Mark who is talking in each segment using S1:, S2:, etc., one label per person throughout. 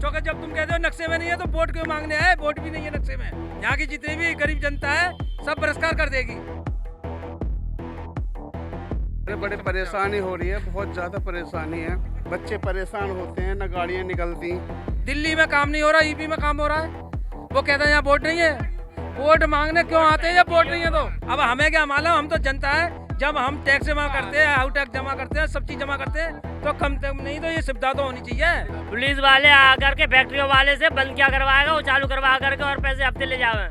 S1: क्योंकि जब तुम कहते हो नक्शे में नहीं है तो वोट क्यों मांगने आए? वोट भी नहीं है नक्शे में। यहाँ की जितनी भी गरीब जनता है सब बहिष्कार कर देगी।
S2: बड़ी परेशानी हो रही है, बहुत ज्यादा परेशानी है। बच्चे परेशान होते हैं, ना गाड़ियाँ निकलती।
S1: दिल्ली में काम नहीं हो रहा, यूपी में काम हो रहा है। वो कहते हैं यहाँ वोट नहीं है। वोट मांगने क्यों आते हैं जब वोट नहीं है? तो अब हमें क्या मालूम, हम तो जनता है। जब हम टैक्स जमा करते हैं, हाउस टैक्स जमा करते हैं, सब चीज जमा करते हैं, तो कम नहीं तो ये सुविधा तो होनी चाहिए।
S3: पुलिस वाले आकर के फैक्ट्रियों वाले से बंद क्या करवाएगा, वो चालू करवा करके और पैसे हफ्ते ले जावे।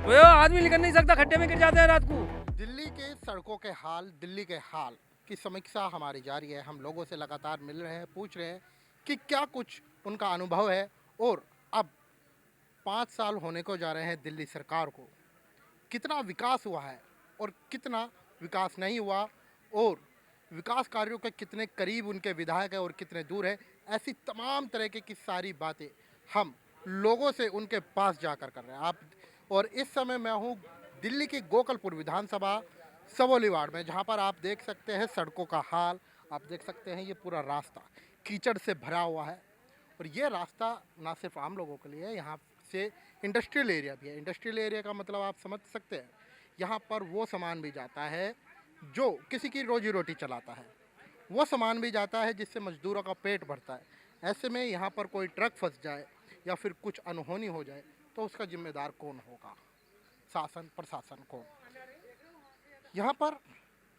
S1: वो आदमी निकल नहीं सकता, खड्डे में गिर जाते हैं रात को।
S4: दिल्ली के सड़कों के हाल, दिल्ली के हाल की समीक्षा हमारी जारी है। हम लोगों से लगातार मिल रहे हैं, पूछ रहे हैं कि क्या कुछ उनका अनुभव है और अब 5 साल होने को जा रहे हैं दिल्ली सरकार को, कितना विकास हुआ है और कितना विकास नहीं हुआ, और विकास कार्यों के कितने करीब उनके विधायक है और कितने दूर है। ऐसी तमाम तरीके की सारी बातें हम लोगों से उनके पास जाकर कर रहे हैं। और इस समय मैं हूँ दिल्ली की गोकलपुर विधानसभा सवोली वार्ड में, जहाँ पर आप देख सकते हैं सड़कों का हाल। आप देख सकते हैं ये पूरा रास्ता कीचड़ से भरा हुआ है, और ये रास्ता ना सिर्फ आम लोगों के लिए है, यहाँ से इंडस्ट्रियल एरिया भी है। इंडस्ट्रियल एरिया का मतलब आप समझ सकते हैं, यहाँ पर वो सामान भी जाता है जो किसी की रोजी रोटी चलाता है, वो सामान भी जाता है जिससे मजदूरों का पेट भरता है। ऐसे में यहाँ पर कोई ट्रक फंस जाए या फिर कुछ अनहोनी हो जाए तो उसका जिम्मेदार कौन होगा? शासन, प्रशासन कौन? यहाँ पर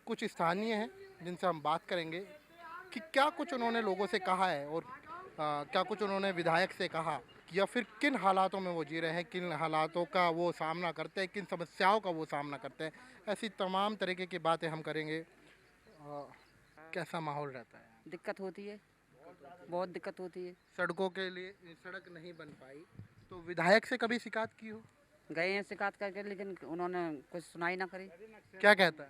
S4: कुछ स्थानीय हैं जिनसे हम बात करेंगे कि क्या कुछ उन्होंने लोगों से कहा है और क्या कुछ उन्होंने विधायक से कहा, या फिर किन हालातों में वो जी रहे हैं, किन हालातों का वो सामना करते हैं, किन समस्याओं का वो सामना करते हैं। ऐसी तमाम तरीके की बातें हम करेंगे। कैसा माहौल रहता है?
S5: दिक्कत होती है, बहुत दिक्कत होती है।
S4: सड़कों के लिए सड़क नहीं बन पाई तो विधायक से कभी शिकायत की हो?
S5: गए हैं शिकायत करके, लेकिन उन्होंने कुछ सुनाई ना करी।
S4: क्या कहता है?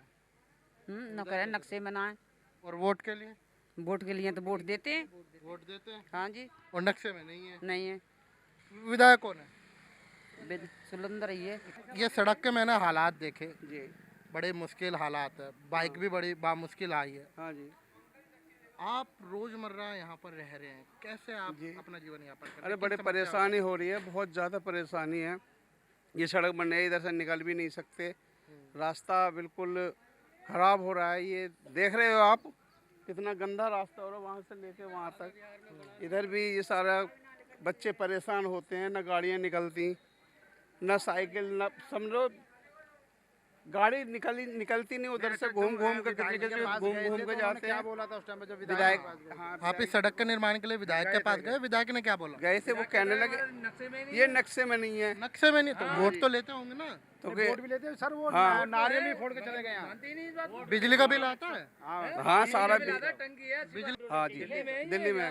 S5: न करें, नक्शे में ना आए।
S4: और वोट के लिए?
S5: वोट के लिए तो वोट देते हैं।
S4: वोट देते हैं,
S5: हाँ जी।
S4: और नक्शे में नहीं है?
S5: नहीं है।
S4: विधायक कौन है?
S5: सुलंदर ही है।
S4: ये सड़क के मैंने हालात देखे
S5: जी,
S4: बड़े मुश्किल हालात है। बाइक भी बड़ी मुश्किल आई है।
S5: हाँ जी।
S4: आप रोजमर्रा यहाँ पर रह रहे हैं, कैसे आप अपना जीवन यापन करते हैं?
S2: अरे बड़ी परेशानी हो रही है, बहुत ज़्यादा परेशानी है। ये सड़क बन रही है, इधर से निकल भी नहीं सकते। रास्ता बिल्कुल ख़राब हो रहा है। ये देख रहे हो आप कितना गंदा रास्ता हो रहा है, वहाँ से लेके वहाँ तक। इधर भी ये सारा बच्चे परेशान होते हैं, ना गाड़ियाँ निकलती, ना साइकिल, ना समझो गाड़ी निकलती नहीं। उधर से घूम घूम के जाते हैं।
S4: क्या बोला था उस टाइम पे जब
S2: विधायक
S4: आप इस सड़क के निर्माण के लिए विधायक के पास गए? विधायक ने क्या बोला?
S2: गए थे, वो कहने लगे ये नक्शे में नहीं है।
S4: नक्शे में नहीं तो वोट तो लेते होंगे ना?
S2: तो वोट भी लेते हैं सर, वो नारियल भी फोड़ के चले गए यहाँ।
S4: बिजली का बिल आता है?
S2: हाँ, सारा
S1: टंकी है
S4: बिजली।
S2: हाँ जी, दिल्ली में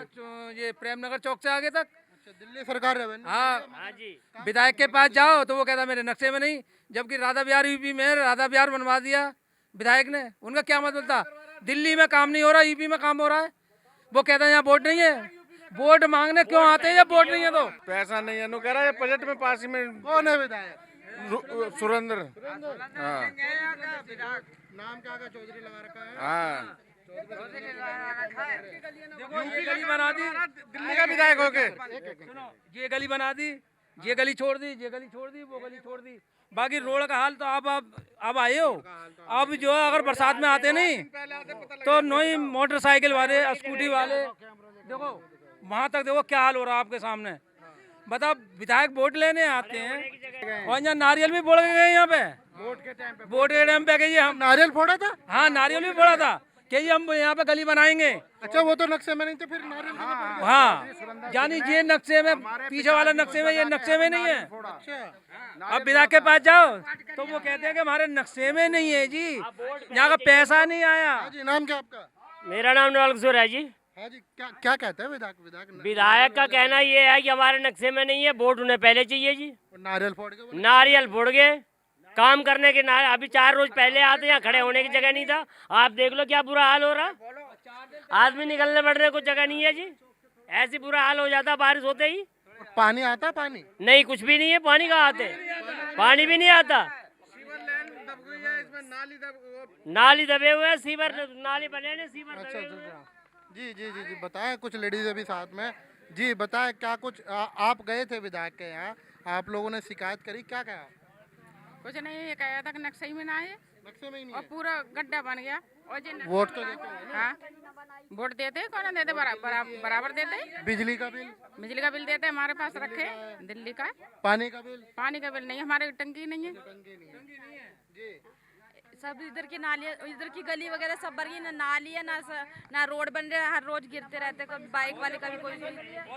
S1: ये प्रेम नगर चौक से आगे तक।
S4: दिल्ली सरकार रेवेन्यू।
S1: हाँ जी। विधायक के पास जाओ तो वो कहता मेरे नक्शे में नहीं, जबकि राधा बिहार यूपी में राधा बिहार बनवा दिया विधायक ने। उनका क्या मतलब था? दिल्ली में काम नहीं हो रहा, यूपी में काम हो रहा है। वो कहता है यहाँ वोट नहीं है। वोट मांगने क्यों आते हैं जब वोट नहीं है? तो
S2: पैसा नहीं है, नो कह रहा है बजट में पास में।
S4: कौन है विधायक?
S2: सुरेंद्र। हाँ,
S4: नाम क्या चौधरी लगा रखा है?
S2: हाँ,
S1: ये गली बना दी,
S2: दिल्ली का विधायक हो के।
S1: सुनो, ये गली बना दी, ये गली छोड़ दी, ये गली छोड़ दी, वो गली छोड़ दी। बाकी रोड का हाल तो आप आए हो। अब जो है अगर बरसात में आते नहीं तो नई मोटरसाइकिल वाले, स्कूटी वाले, देखो वहाँ तक देखो क्या हाल हो रहा है आपके सामने। बताओ, विधायक वोट लेने आते हैं और यहाँ नारियल भी फोड़ के गए। यहाँ पे वोट के टाइम पे गए हम।
S4: नारियल फोड़ा था?
S1: हाँ, नारियल भी फोड़ा था कि हम यहाँ पे गली बनाएंगे।
S4: अच्छा, वो तो नक्शे में नहीं तो फिर नारियल
S1: हाँ, यानी ये नक्शे में, पीछे वाला नक्शे में, ये नक्शे में नहीं है।
S4: अच्छा,
S1: अब विधायक के पास जाओ तो वो कहते हैं कि हमारे नक्शे में नहीं है जी, यहाँ का पैसा नहीं आया।
S4: जी, नाम क्या आपका?
S3: मेरा नाम नवल किशोर है जी।
S4: हाँ जी, क्या कहते हैं विधायक?
S3: विधायक का कहना ये है कि हमारे नक्शे में नहीं है, वोट उन्हें पहले चाहिए जी।
S4: नारियल फोड़ के
S3: नारियल फोड़ गए, काम करने के नारियल। अभी 4 रोज पहले आते, यहाँ खड़े होने की जगह नहीं था। आप देख लो क्या बुरा हाल हो रहा, आदमी निकलने बढ़ने को जगह नहीं है जी। ऐसी बुरा हाल हो जाता बारिश होते ही।
S4: पानी आता? पानी
S3: नहीं, कुछ भी नहीं है। पानी कहाँ आते? पानी भी नहीं आता। नाली दबे हुए हैं, सीवर नाली बने ने सीवर दबे हुए हैं।
S4: जी जी जी जी बताएं, कुछ लेडीज भी साथ में। जी बताएं क्या कुछ आप गए थे विधायक के यहाँ, आप लोगों ने शिकायत करी, क्या कहा?
S6: कुछ नहीं, ये कहा था कि नक्शे में ना है
S4: नक्शे में ही नहीं
S6: और
S4: है।
S6: पूरा गड्ढा बन गया। और जो
S4: वोट तो देते होंगे ना?
S6: हाँ, वोट देते कौन देते, बराबर देते।
S4: बिजली का बिल,
S6: बिजली का बिल देते हमारे पास रखे, दिल्ली का।
S4: पानी का बिल,
S6: पानी का बिल नहीं, हमारे टंकी नहीं है।
S4: टंकी नहीं है। जी
S7: सब इधर की नालियाँ, इधर की गली वगैरह सब भर गई, ना नाली है ना रोड बन रहे हैं। हर रोज गिरते रहते हैं, कभी बाइक वाले कभी कोई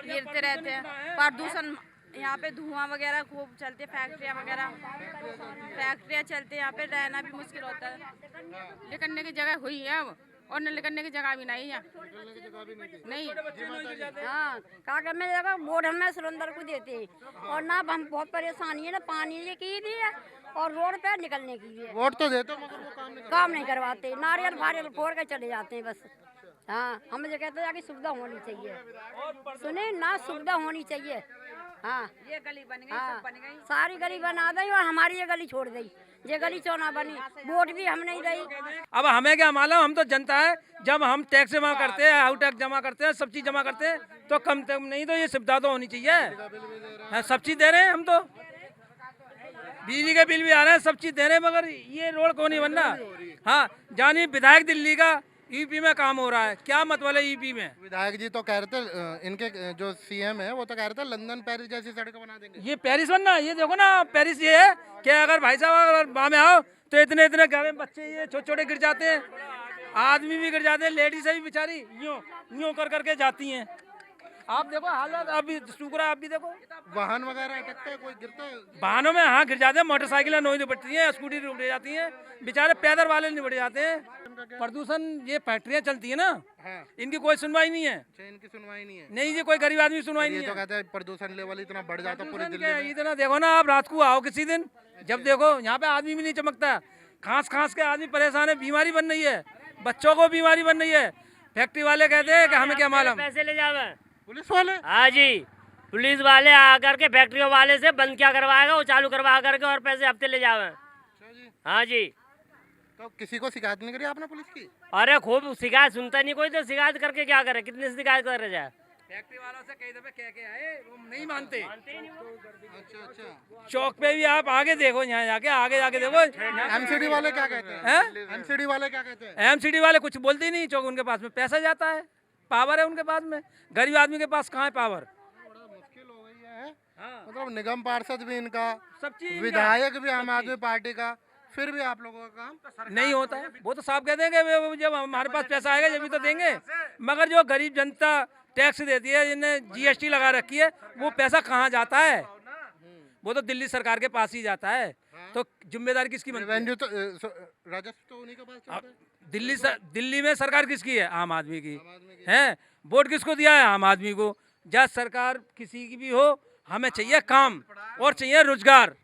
S7: गिरते रहते हैं। प्रदूषण यहाँ पे, धुआं वगैरह खूब चलते, फैक्ट्रियाँ वगैरह, फैक्ट्रियाँ चलते, यहाँ पे रहना भी मुश्किल होता है।
S6: निकलने की जगह हुई है अब, और न निकलने की जगह भी नहीं है। नहीं,
S8: हाँ, क्या करने जाएगा, वोट हमें सुरेंद्र को देते हैं और ना हम बहुत परेशानी है, ना पानी की भी है और रोड पे निकलने की भी है।
S4: वोट तो देते हो मगर वो काम नहीं
S8: काम नहीं करवाते, नारियल फारियल फोड़ के चले जाते हैं बस। हाँ, हम ये कहते हैं कि सुविधा होनी चाहिए, सुने ना, सुविधा होनी चाहिए। हाँ,
S5: ये गली बन गई,
S8: हाँ,
S5: सब बन गई।
S8: सारी गली बना दी और हमारी ये गली छोड़ दी। ये गली चौना बनी, वोट भी हम नहीं दी।
S1: अब हमें क्या मालूम, हम तो जनता है। जब हम टैक्स जमा करते हैं, हाउस टैक्स जमा करते हैं, सब चीज जमा करते हैं, तो कम नहीं तो ये सुविधा तो होनी चाहिए। हाँ, सब चीज दे रहे हैं हम तो, बिजली के बिल भी आ रहे हैं, सब चीज दे रहे हैं, मगर ये रोड क्यों नहीं बन रहा? हाँ, जानी विधायक दिल्ली का यूपी में काम हो रहा है, क्या मतलब है यूपी में?
S4: विधायक जी तो कह रहे थे, इनके जो सीएम है वो तो कह रहे थे लंदन पेरिस जैसी सड़क बना देंगे।
S1: ये पेरिस बनना, ये देखो ना पेरिस ये है कि अगर भाई साहब अगर वहाँ में आओ तो इतने इतने घर में बच्चे ये छोटे छोटे गिर जाते हैं, आदमी भी गिर जाते हैं, लेडीज भी बेचारी यूं यूं कर करके जाती हैं। आप देखो हालत, अभी शुक्र है, आप भी देखो
S4: वाहन वगैरह अटकते हैं, कोई गिरता है?
S1: वाहनों में हाँ गिर जाते हैं, मोटरसाइकिलें नोई निपटती हैं, स्कूटी रुक जाती हैं, बेचारे पैदल वाले निपट जाते हैं। प्रदूषण, ये फैक्ट्रियाँ चलती है ना,
S4: हाँ,
S1: इनकी कोई सुनवाई नहीं है।
S4: अच्छा, इनकी सुनवाई नहीं है।
S1: नहीं जी, कोई गरीब आदमी की सुनवाई
S4: ये
S1: नहीं
S4: तो
S1: है।
S4: कहते हैं प्रदूषण लेवल इतना बढ़ जाता पूरी दिल्ली
S1: के
S4: में।
S1: इतना देखो ना, आप रात को आओ किसी दिन, जब देखो यहाँ पे आदमी भी नहीं चमकता, खांस खांस के आदमी परेशान है, बीमारी बन रही है, बच्चों को बीमारी बन रही है। फैक्ट्री वाले कहते हैं कि हमें क्या मालूम।
S3: पैसे ले जावे
S4: पुलिस वाले?
S3: हाँ जी, पुलिस वाले आकर के फैक्ट्रियों वाले से बंद क्या करवाएगा, वो चालू करवा करके और पैसे हफ्ते ले जावे। हाँ जी,
S4: तो किसी को शिकायत नहीं करी आपने पुलिस की?
S3: अरे खूब शिकायत सुनता नहीं कोई, तो शिकायत करके क्या करे, कितने शिकायत कर जाए।
S1: फैक्ट्री वालों से कई दफे कह के आए, वो नहीं मानते।
S4: अच्छा अच्छा।
S1: चौक पे भी आप आगे देखो, यहाँ जाके आगे जाके देखो।
S4: एमसीडी वाले क्या कहते हैं? एमसीडी वाले क्या कहते हैं?
S1: एमसीडी वाले कुछ बोलते ही नहीं, चौक उनके पास में पैसा जाता है, पावर है उनके पास में, गरीब आदमी के पास कहाँ है पावर?
S4: बड़ा मुश्किल हो गई है। मतलब निगम पार्षद भी इनका,
S1: सब चीज
S4: विधायक भी आम आदमी पार्टी का, फिर भी आप लोगों का काम
S1: नहीं होता है। वो तो साफ कहते हैं कि जब हमारे पास पैसा आएगा जब भी तो देंगे, मगर जो गरीब जनता टैक्स देती है, जिन्हें जीएसटी लगा रखी है, वो पैसा कहाँ जाता है? वो तो दिल्ली सरकार के पास ही जाता है। तो जिम्मेदारी किसकी बनती है?
S4: रेवेन्यू तो राजस्व तो उन्हीं के पास चलता है।
S1: दिल्ली में सरकार किसकी है? आम आदमी की है। वोट किसको दिया है? आम आदमी को। जब सरकार किसी की भी हो, हमें चाहिए काम और चाहिए रोजगार।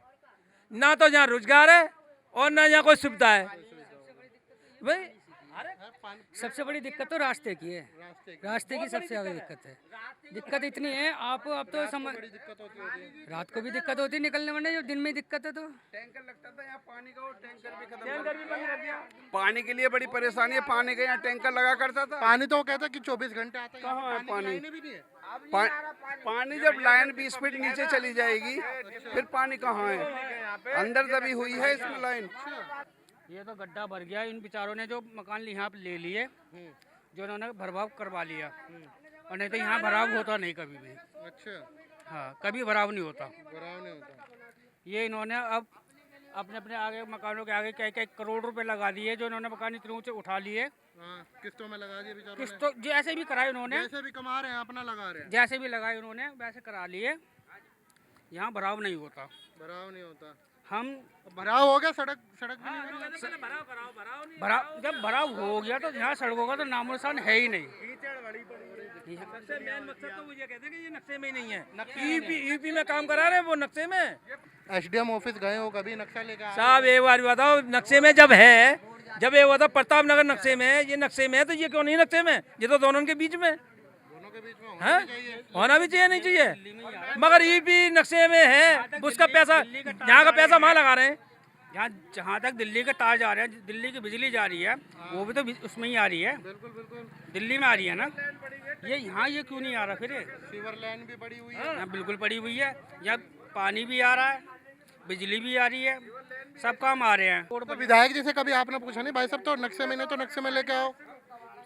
S1: ना तो जहाँ रोजगार है और ना यहाँ कोई सुविधा है। भाई
S9: सबसे बड़ी दिक्कत तो रास्ते की है, रास्ते की सबसे ज्यादा दिक्कत है। दिक्कत इतनी है, आप अब तो समझ, रात को भी दिक्कत होती है निकलने में, जो दिन में दिक्कत है। तो
S2: टैंकर लगता था यहाँ पानी का, और टैंकर भी खत्म। पानी के लिए बड़ी परेशानी है, पानी का यहाँ टैंकर लगा करता था।
S4: पानी तो कहता है कि 24 घंटे आता है।
S2: कहाँ है पानी?
S4: लाइनें भी नहीं है।
S2: पानी जब लाइन 20 फीट नीचे चली जाएगी फिर पानी कहाँ है? अंदर दबी हुई है इसमें लाइन।
S9: ये तो गड्ढा भर गया, इन बेचारों ने जो मकान यहाँ पे ले लिए, जो उन्होंने भराव करवा लिया, और नहीं तो यहाँ भराव होता नहीं कभी भी।
S4: अच्छा,
S9: हाँ, कभी भराव नहीं होता।
S4: भराव नहीं होता।
S9: ये इन्होंने अब अपने अपने आगे मकानों के आगे कई कई करोड़ रुपए लगा दिए, जो इन्होंने मकान इतने ऊंचे उठा लिए।
S4: हाँ, किस्तों में लगा दिए बेचारों ने।
S9: किस्तों जैसे भी कराए उन्होंने,
S4: जैसे भी कमा रहे हैं अपना लगा रहे हैं।
S9: जैसे भी लगाए उन्होंने वैसे करा लिए। यहाँ भराव नहीं होता।
S4: भराव नहीं होता।
S9: हम
S4: भराव हो गया, सड़क भी नहीं बनी।
S9: भराव जब भराव हो गया तो यहाँ सड़कों का तो नामो निशान है ही नहीं।
S1: सबसे मेन मकसद तो वो ये कहते हैं कि ये नक्शे में ही नहीं है। यूपी में काम करा रहे हैं वो नक्शे में।
S4: एसडीएम ऑफिस गए हो कभी, नक्शा लेकर आए?
S1: साहब एक बार बताओ, नक्शे में जब है, जब ये बताओ प्रताप नगर नक्शे में है, ये नक्शे में है, तो ये क्यों नहीं नक्शे में? ये तो दोनों के बीच में,
S4: दोनों के बीच में
S1: है, होना भी चाहिए, नहीं चाहिए? मगर यूपी नक्शे में है, उसका पैसा, यहाँ का पैसा वहाँ लगा रहे हैं। यहाँ जहाँ तक दिल्ली के तार जा रहे हैं, दिल्ली की बिजली जा रही है, वो भी तो उसमें ही आ रही है,
S4: बिल्कुल बिल्कुल।
S1: दिल्ली में आ रही है ना। ये यहाँ ये क्यों नहीं आ रहा फिर?
S4: सीवर लाइन भी बड़ी हुई है।
S1: यहाँ बिल्कुल पड़ी हुई है, यहाँ पानी भी आ रहा है, बिजली भी आ रही है, सब काम आ रहे हैं।
S4: तो विधायक जी से कभी आपने पूछा नहीं भाई साहब तो नक्शे में नहीं तो नक्शे में लेके आओ?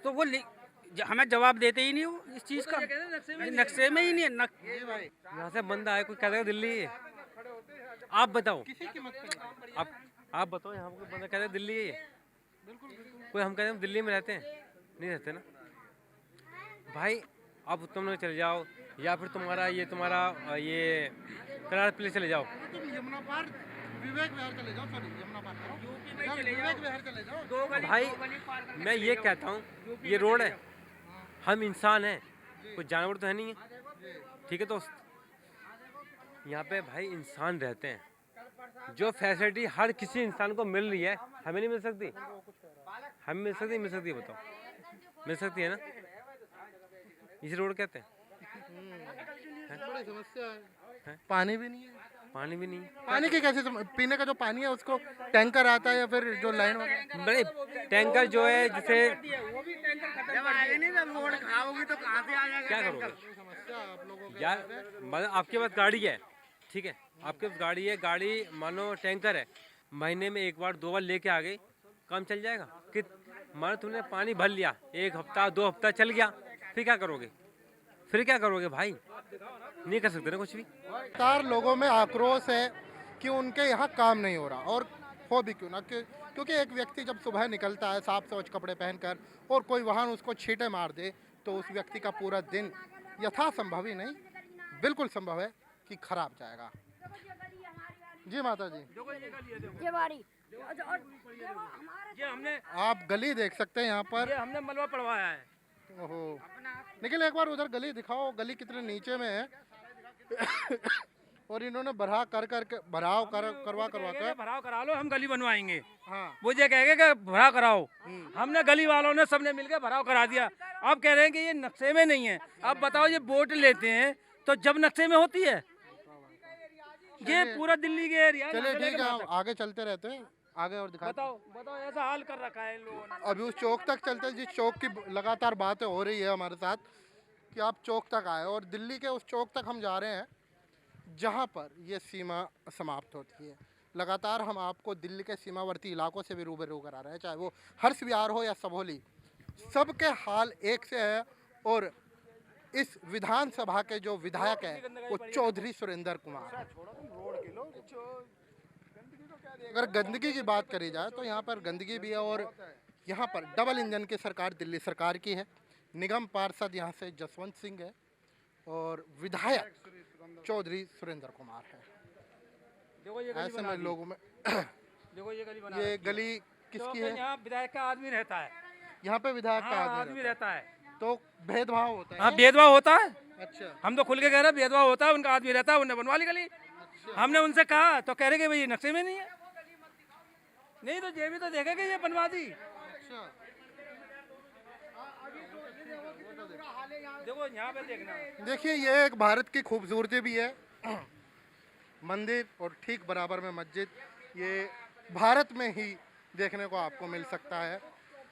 S1: तो वो हमें जवाब देते ही नहीं हो इस चीज़ का, नक्शे में ही नहीं है।
S10: यहाँ से बंदा है, कोई कहता है दिल्ली है, आप बताओ,
S4: किसी की मत करिए।
S10: आप बताओ, यहाँ कोई बंदा कहता है दिल्ली है, कोई हम कहते हैं दिल्ली में रहते हैं, नहीं रहते ना भाई। आप तुम लोग चले जाओ, या फिर तुम्हारा ये करार प्ले चले जाओ,
S4: तुम यमुना पार विवेक विहार चले जाओ, सॉरी यमुना पार करो, विवेक विहार चले जाओ।
S10: भाई मैं ये कहता हूँ, ये रोड है, हम इंसान हैं, कोई जानवर तो है नहीं है, ठीक है दोस्त। यहाँ पे भाई इंसान रहते हैं, जो फैसिलिटी हर किसी इंसान को मिल रही है, हमें नहीं मिल सकती? हमें मिल सकती, मिल सकती है, बताओ मिल सकती है ना? इस रोड कहते हैं।
S4: बड़ी समस्या है। पानी भी नहीं है।
S10: पानी भी नहीं,
S4: पानी की कैसे पीने का जो पानी है उसको टैंकर आता है या फिर जो लाइन
S10: बड़े टैंकर जो है, जैसे क्या करोगे यार? मतलब आपके पास गाड़ी है, ठीक है, आपके पास गाड़ी है, गाड़ी मानो टैंकर है, महीने में एक बार 2 बार लेके आ गई, काम चल जाएगा? कि मानो तुमने पानी भर लिया, 1 हफ्ता 2 हफ्ता चल गया, फिर क्या करोगे? फिर क्या करोगे भाई? नहीं कर सकते ना कुछ भी।
S4: लगातार लोगों में आक्रोश है कि उनके यहाँ काम नहीं हो रहा, और हो भी क्यों ना, क्योंकि एक व्यक्ति जब सुबह निकलता है साफ स्वच्छ कपड़े पहनकर और कोई वाहन उसको छींटे मार दे तो उस व्यक्ति का पूरा दिन यथासंभव ही नहीं, बिल्कुल संभव है कि खराब जाएगा। जी माता जी,
S8: ये बारी
S1: ये हमने
S4: आप गली देख सकते हैं यहाँ पर।
S1: ये हमने मलबा पड़वाया है।
S4: ओहो, निखिल एक बार उधर गली दिखाओ, गली कितने नीचे में है और इन्होंने भराव करवा कर
S1: भराव करा लो, हम गली बनवाएंगे।
S4: हाँ।
S1: वो ये कहेंगे कि भराव कराओ, हमने गली वालों ने सबने मिलकर भराव करा दिया। अब कह रहे हैं कि ये नक्शे में नहीं है। अब बताओ, ये वोट लेते हैं तो जब नक्शे में होती है, ये पूरा दिल्ली के एरिया।
S4: चलिए ठीक है, हम आगे चलते रहते हैं, आगे और दिखाते।
S1: बताओ ऐसा हाल कर रखा है इन लोगों ने।
S4: अभी उस चौक तक चलते हैं, जिस चौक की लगातार बातें हो रही है हमारे साथ कि आप चौक तक आए, और दिल्ली के उस चौक तक हम जा रहे हैं जहां पर ये सीमा समाप्त होती है। लगातार हम आपको दिल्ली के सीमावर्ती इलाकों से भी रूबरू करा रहे हैं, चाहे वो हर्ष विहार हो या सबोली, सबके हाल एक से है। और इस विधानसभा के जो विधायक है वो चौधरी सुरेंद्र कुमार। अगर गंदगी की बात करी जाए तो यहाँ पर गंदगी भी है, और यहाँ पर डबल इंजन की सरकार दिल्ली सरकार की है। निगम पार्षद यहाँ से जसवंत सिंह है और विधायक चौधरी सुरेंद्र कुमार है। ऐसे में लोगों में
S1: देखो
S4: ये गली किसकी है?
S1: यहाँ विधायक का आदमी रहता है,
S4: यहाँ पे विधायक का
S1: आदमी रहता है,
S4: तो भेदभाव होता है।
S1: हाँ भेदभाव होता है।
S4: अच्छा,
S1: हम तो खुल के कह रहे हैं भेदभाव होता है, उनका आदमी रहता है, उन्हें बनवा ली गली। हमने उनसे कहा तो कह रहे कि भाई नक्शे में नहीं है। नहीं तो ये भी तो देखे कि ये बनवा दी। देखो यहाँ पे देखना,
S4: देखिए ये एक भारत की खूबसूरती भी है, मंदिर और ठीक बराबर में मस्जिद, ये भारत में ही देखने को आपको मिल सकता है।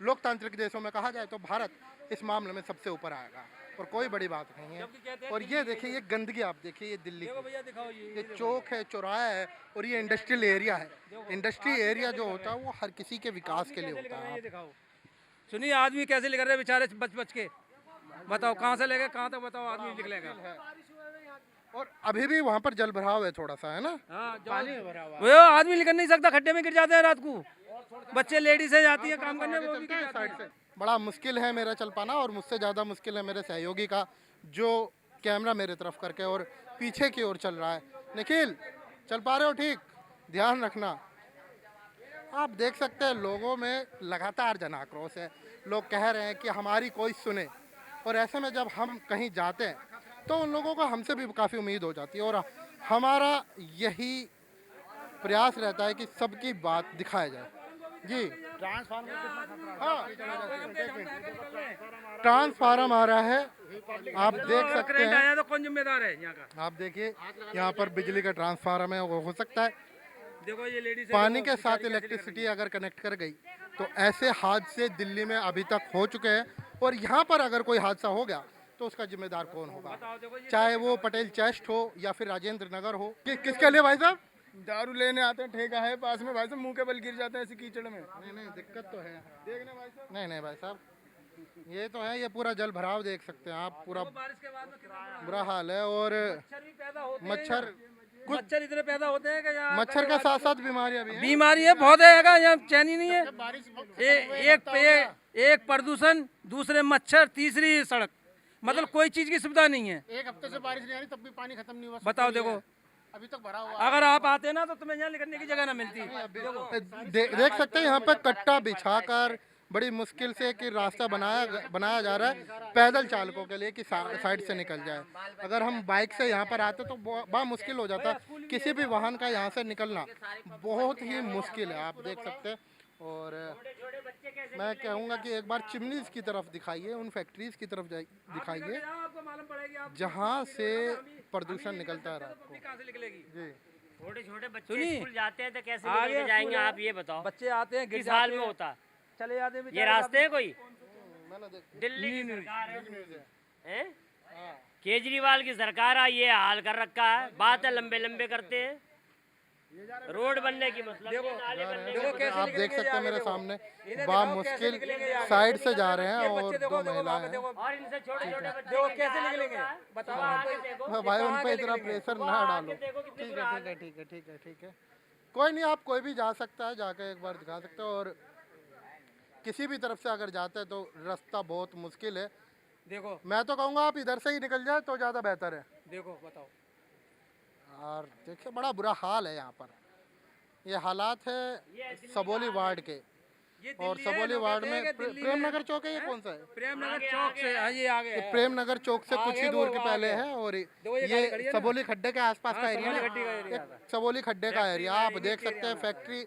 S4: लोकतांत्रिक देशों में कहा जाए तो भारत इस मामले में सबसे ऊपर आएगा और कोई बड़ी बात नहीं है। और ये देखिए, ये गंदगी आप देखिए, ये दिल्ली की, ये चौक है, चौराहा है, और ये इंडस्ट्रियल एरिया है। इंडस्ट्री एरिया जो होता है वो हर किसी के विकास के लिए होता है।
S1: सुनिए आदमी कैसे लिख रहे बेचारे बच के, बताओ कहाँ से लेके कहाँ तक, बताओ आदमी निकलेगा।
S4: और अभी भी वहाँ पर जल भराव है थोड़ा सा, है ना?
S1: पानी भरा हुआ है। वो आदमी निकल नहीं सकता, खड्डे में गिर जाते हैं रात को, बच्चे लेडीज है जाती है काम करने, वो भी
S4: साइड से बड़ा मुश्किल है मेरा चल पाना, और मुझसे ज़्यादा मुश्किल है मेरे सहयोगी का, जो कैमरा मेरे तरफ करके और पीछे की ओर चल रहा है। निखिल, चल पा रहे हो ठीक? ध्यान रखना। आप देख सकते हैं लोगों में लगातार जन आक्रोश है। लोग कह रहे हैं कि हमारी कोई सुने, और ऐसे में जब हम कहीं जाते हैं तो उन लोगों को हमसे भी काफ़ी उम्मीद हो जाती है, और हमारा यही प्रयास रहता है कि सबकी बात दिखाया जाए। जी, ट्रांसफार्मर आ रहा है, आप देख सकते हैं।
S1: तो कौन जिम्मेदार है यहाँ का?
S4: आप देखिए यहाँ पर बिजली का ट्रांसफार्मर है, वो हो सकता है
S1: देखो ये लेडीज
S4: पानी के साथ इलेक्ट्रिसिटी अगर कनेक्ट कर गई तो ऐसे हादसे दिल्ली में अभी तक हो चुके हैं, और यहाँ पर अगर कोई हादसा हो गया तो उसका जिम्मेदार कौन होगा, चाहे वो पटेल चेस्ट हो या फिर राजेंद्र नगर हो। किसके लिए भाई साहब?
S2: दारू लेने आते हैं, ठेका है पास में भाई साहब, मुंह के बल गिर जाते हैं ऐसी कीचड़ में।
S4: नहीं दिक्कत तो है, देखना भाई साहब। नहीं भाई साहब, ये तो है, ये पूरा जल भराव देख सकते हैं आप, पूरा
S1: बारिश के बाद में कितना
S4: बुरा हाल है। और
S1: मच्छर भी पैदा होते हैं,
S4: मच्छर
S1: इतने पैदा होते हैं कि यहाँ
S4: मच्छर के साथ साथ बीमारियां भी हैं।
S1: बीमारी है बहुत है, यहाँ चैन ही नहीं है। एक प्रदूषण, दूसरे मच्छर, तीसरी सड़क, मतलब कोई चीज की सुविधा नहीं है।
S4: एक हफ्ते से बारिश नहीं आ रही तब भी पानी खत्म नहीं हुआ।
S1: बताओ देखो,
S4: अभी तक भरा हुआ।
S1: अगर आप आते ना तो तुम्हें यहाँ निकलने की जगह ना मिलती।
S4: देख सकते हैं यहाँ पे कट्टा बिछाकर बड़ी मुश्किल से कि रास्ता बनाया जा रहा है पैदल चालकों के लिए कि साइड से निकल जाए। अगर हम बाइक से यहाँ पर आते तो बड़ा मुश्किल हो जाता, किसी भी वाहन का यहाँ से निकलना बहुत ही मुश्किल है, आप देख सकते हैं। और मैं कहूँगा कि एक बार चिमनीज की तरफ दिखाइए, उन फैक्ट्रीज की तरफ दिखाइए जहाँ से प्रदूषण निकलता है रात को। जी,
S3: छोटे छोटे बच्चे स्कूल जाते हैं तो कैसे
S1: आगे
S3: निकल के जाएंगे आप ये बताओ।
S1: बच्चे आते हैं,
S3: किस हाल में होता
S1: चले जाते हैं,
S3: ये रास्ते हैं कोई? दिल्ली की सरकार है, केजरीवाल की सरकार है, ये हाल कर रखा है। बात है लंबे लंबे करते हैं, रोड बनने की मतलब
S1: देखो
S4: आप देख सकते हैं मेरे सामने बा मुश्किल साइड से जा रहे हैं और दो महिलाएं हैं।
S3: और इनसे छोटे छोटे बच्चे
S1: देखो कैसे निकलेंगे, बताओ।
S4: भाई उन पे इतना प्रेशर ना डालो। ठीक है, कोई नहीं, आप कोई भी जा सकता है, जाके एक बार दिखा सकते हो। और किसी भी तरफ से अगर जाते हैं तो रास्ता बहुत मुश्किल है।
S1: देखो
S4: मैं तो कहूँगा आप इधर से ही निकल जाए तो ज़्यादा बेहतर है।
S1: देखो बताओ,
S4: और देखिए बड़ा बुरा हाल है यहाँ पर। ये हालात है सबोली वार्ड के, और सबोली वार्ड में प्रेम नगर चौक है, ये कौन सा है?
S1: प्रेम नगर चौक से ये आगे है।
S4: प्रेम नगर चौक से कुछ ही दूर के पहले है, और ये सबोली खड्डे के आसपास का एरिया है, सबोली खड्डे का एरिया। आप देख सकते हैं फैक्ट्री,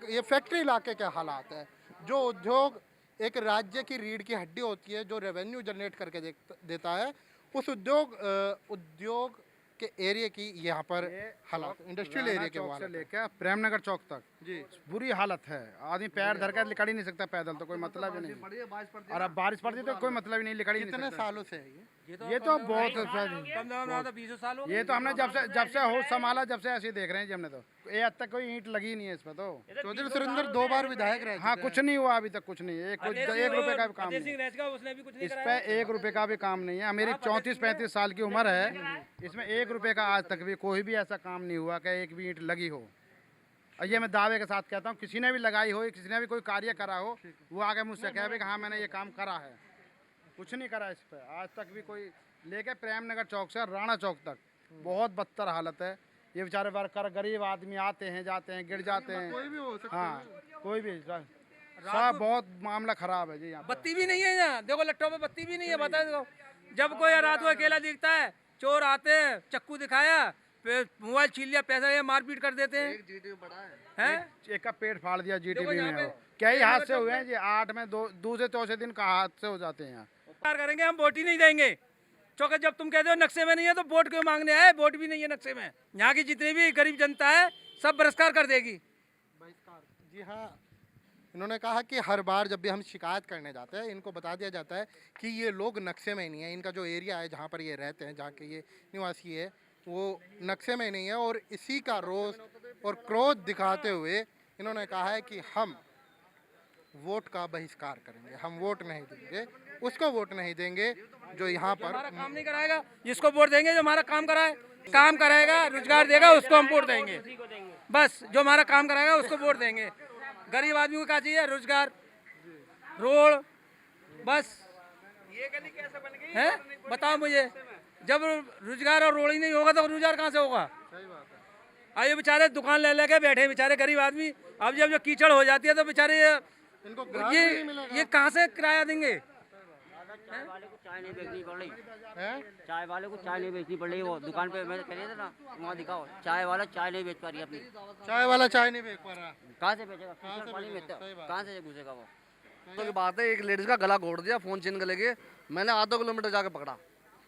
S4: ये फैक्ट्री इलाके के हालात है। जो उद्योग एक राज्य की रीढ़ की हड्डी होती है, जो रेवेन्यू जनरेट करके देता है, उस उद्योग के एरिया की यहाँ पर हालात, इंडस्ट्रियल एरिया के
S2: चौक से लेकर प्रेम नगर चौक तक जी बुरी हालत है। आदमी पैर धर कर निकल ही नहीं सकता पैदल, तो कोई मतलब ही नहीं। और अब बारिश पड़ती तो कोई मतलब ही नहीं, निकल ही नहीं
S4: कितने
S2: सकता।
S4: सालों से है
S2: ये तो बहुत
S1: कम 20 साल हो गए।
S2: ये तो हमने जब से होश संभाला, जब से ऐसे ही देख रहे हैं जी हमने, तो ये आज तक कोई ईंट लगी नहीं है इसमें। तो
S4: चौधरी सुरेंद्र 2 बार विधायक रहे।
S2: हाँ, कुछ नहीं हुआ अभी तक, कुछ नहीं, एक रुपए का भी काम नहीं,
S1: उसने भी कुछ नहीं
S2: इस पे 1 रुपए का भी काम नहीं है। मेरी 34-35 साल की उम्र है, इसमें 1 रुपए का आज तक भी कोई भी ऐसा काम नहीं हुआ कि एक भी ईंट लगी हो। और ये मैं दावे के साथ कहता हूँ, किसी ने भी लगाई हो, किसी ने भी कोई कार्य करा हो, वो आगे मुझसे कहे भी कि हाँ मैंने ये काम करा है। कुछ नहीं करा इस पे आज तक भी कोई। लेके प्रेम नगर चौक से राणा चौक तक बहुत बदतर हालत है। ये बेचारे वर्कर गरीब आदमी आते हैं, जाते हैं, गिर जाते हैं।
S4: कोई भी हो सकता है।
S2: हाँ, कोई भी सब बहुत मामला खराब है जी। यहाँ
S1: बत्ती भी नहीं है यहाँ, देखो लट्टों पे बत्ती भी नहीं है। बता दो, जब कोई रात को अकेला दिखता है, चोर आते हैं, चक्कू दिखाया, मोबाइल छीन लिया, पैसा ये मारपीट कर देते हैं।
S2: एक का पेट फाड़ दिया जीटीवी में। कई हादसे हुए हैं जी, 8 में दूसरे चौथे दिन का हादसे हो जाते हैं यहाँ।
S1: करेंगे हम, वोट ही नहीं देंगे, क्योंकि जब तुम कहते हो नक्शे में नहीं है तो वोट क्यों मांगने आए? वोट भी नहीं है नक्शे में। यहाँ की जितनी भी गरीब जनता है सब बहिष्कार कर देगी।
S4: जी हाँ, इन्होंने कहा कि हर बार जब भी हम शिकायत करने जाते हैं, इनको बता दिया जाता है कि ये लोग नक्शे में नहीं है, इनका जो एरिया है जहाँ पर ये रहते हैं, जहाँ के ये निवासी है, वो नक्शे में नहीं है। और इसी का रोष और क्रोध दिखाते हुए इन्होंने कहा है कि हम वोट का बहिष्कार करेंगे, हम वोट नहीं देंगे, उसको वोट नहीं देंगे जो यहाँ पर
S1: हमारा काम नहीं कराएगा, जिसको वोट देंगे जो हमारा काम कराए, काम कराएगा, रोजगार देगा, उसको हम वोट देंगे। बस जो हमारा काम कराएगा उसको वोट देंगे। गरीब आदमी को क्या चाहिए? रोजगार, रोड, बस। ये गली कैसे बन गई है बताओ मुझे? जब रोजगार और रोड ही नहीं होगा तो रोजगार कहाँ से होगा? आइए बेचारे दुकान ले लेके बैठे बेचारे गरीब आदमी। अब जब जो कीचड़ हो जाती है तो बेचारे ये कहाँ से किराया देंगे?
S5: चाय वाले को चाय नहीं बेचनी पड़ रही है, चाय वाले को चाय नहीं बेचनी पड़ रही। वो दुकान पे मैं कह रही था ना, वहाँ दिखाओ, चाय वाला चाय नहीं बेच पा रही अपनी।
S4: चाय वाला चाय नहीं बेच पा रहा,
S5: कहाँ से बेचेगा? पानी में कहाँ से घुसेगा वो?
S11: तो की बात है, एक लेडीज का गला घोट दिया, फोन छीन के लेके। मैंने आधा किलोमीटर जाके पकड़ा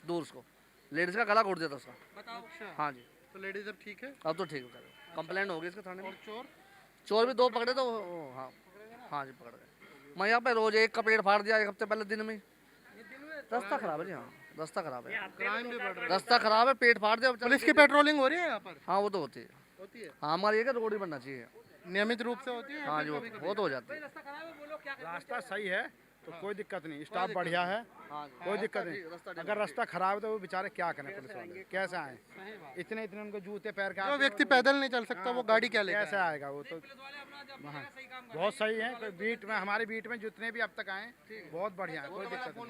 S11: दूर उसको, लेडीज का गला घोट दिया था उसका। हाँ जी।
S4: तो लेडीज अब ठीक है?
S11: अब तो ठीक है। कंप्लेंट होगी इसके थाने में।
S4: चोर
S11: चोर भी 2 पकड़े तो हाँ हाँ जी पकड़ गए। मैं यहाँ पे रोज एक का पेड़ फाड़ दिया 1 हफ्ते पहले दिन में ही। रास्ता खराब है जी, हाँ रास्ता खराब है,
S4: क्राइम भी बढ़ रहा है।
S11: रास्ता खराब है, पेड़ फाड़ दिया।
S4: पुलिस की पेट्रोलिंग हो रही है यहाँ पर?
S11: हाँ वो तो होती है,
S4: होती है,
S11: हाँ हमारी ये रोड ही बनना चाहिए।
S4: नियमित रूप से होती है?
S11: हाँ जी वो तो हो जाती है।
S12: रास्ता सही है तो कोई दिक्कत नहीं, स्टाफ बढ़िया है, कोई दिक्कत नहीं। अगर रास्ता खराब है तो वो बेचारे क्या करें, पुलिस वाले कैसे आए? इतने इतने उनको जूते पैर के
S4: जो व्यक्ति पैदल नहीं चल सकता वो गाड़ी क्या लेकर
S12: कैसे आएगा? वो तो वहाँ बहुत सही है। कोई बीट में, हमारी बीट में जितने भी अब तक आए बहुत बढ़िया है, कोई दिक्कत नहीं।